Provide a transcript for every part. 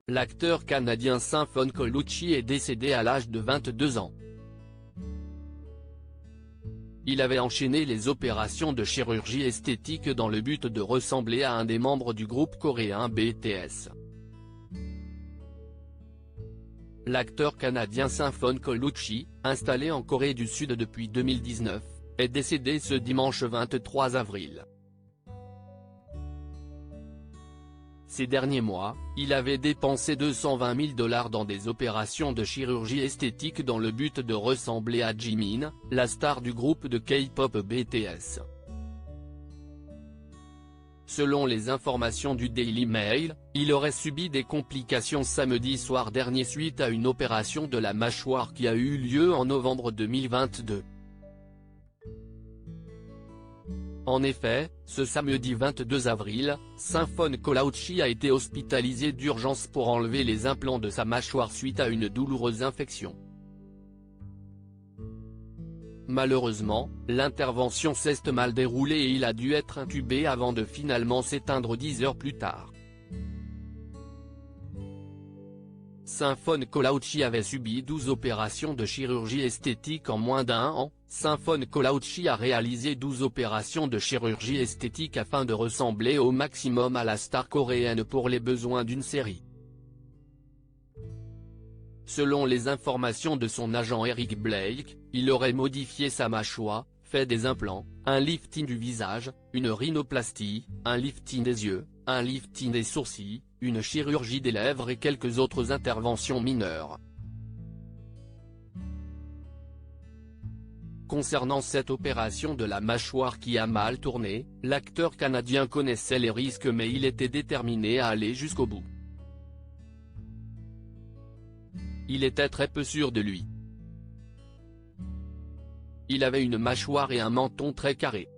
l'acteur canadien Symphone Colucci est décédé à l'âge de 22 ans. Il avait enchaîné les opérations de chirurgie esthétique dans le but de ressembler à un des membres du groupe coréen BTS. L'acteur canadien Symphone Colucci, installé en Corée du Sud depuis 2019, est décédé ce dimanche 23 avril. Ces derniers mois, il avait dépensé 220 000 $ dans des opérations de chirurgie esthétique dans le but de ressembler à Jimin, la star du groupe de K-pop BTS. Selon les informations du Daily Mail, il aurait subi des complications samedi soir dernier suite à une opération de la mâchoire qui a eu lieu en novembre 2022. En effet, ce samedi 22 avril, Symphone Colucci a été hospitalisé d'urgence pour enlever les implants de sa mâchoire suite à une douloureuse infection. Malheureusement, l'intervention s'est mal déroulée et il a dû être intubé avant de finalement s'éteindre 10 heures plus tard. Symphone Colucci avait subi 12 opérations de chirurgie esthétique en moins d'un an. Symphone Colucci a réalisé 12 opérations de chirurgie esthétique afin de ressembler au maximum à la star coréenne pour les besoins d'une série. Selon les informations de son agent Eric Blake, il aurait modifié sa mâchoire, fait des implants, un lifting du visage, une rhinoplastie, un lifting des yeux, un lifting des sourcils, une chirurgie des lèvres et quelques autres interventions mineures. Concernant cette opération de la mâchoire qui a mal tourné, l'acteur canadien connaissait les risques mais il était déterminé à aller jusqu'au bout. Il était très peu sûr de lui. Il avait une mâchoire et un menton très carrés.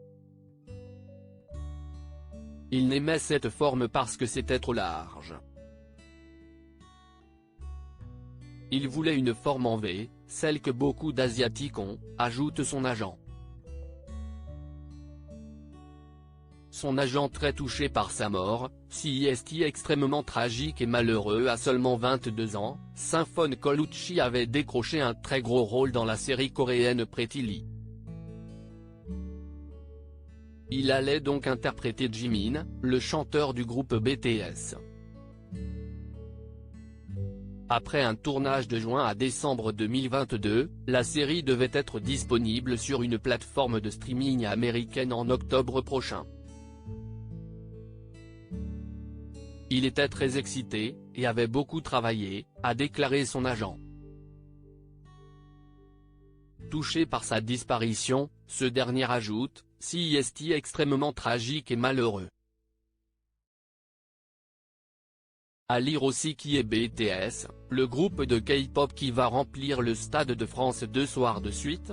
Il n'aimait cette forme parce que c'était trop large. Il voulait une forme en V, celle que beaucoup d'Asiatiques ont, ajoute son agent. Son agent très touché par sa mort, CIST extrêmement tragique et malheureux à seulement 22 ans, Symphone Colucci avait décroché un très gros rôle dans la série coréenne Pretty Lee. Il allait donc interpréter Jimin, le chanteur du groupe BTS. Après un tournage de juin à décembre 2022, la série devait être disponible sur une plateforme de streaming américaine en octobre prochain. Il était très excité, et avait beaucoup travaillé, a déclaré son agent. Touché par sa disparition, ce dernier ajoute, CIST extrêmement tragique et malheureux. À lire aussi qui est BTS, le groupe de K-pop qui va remplir le Stade de France 2 soirs de suite.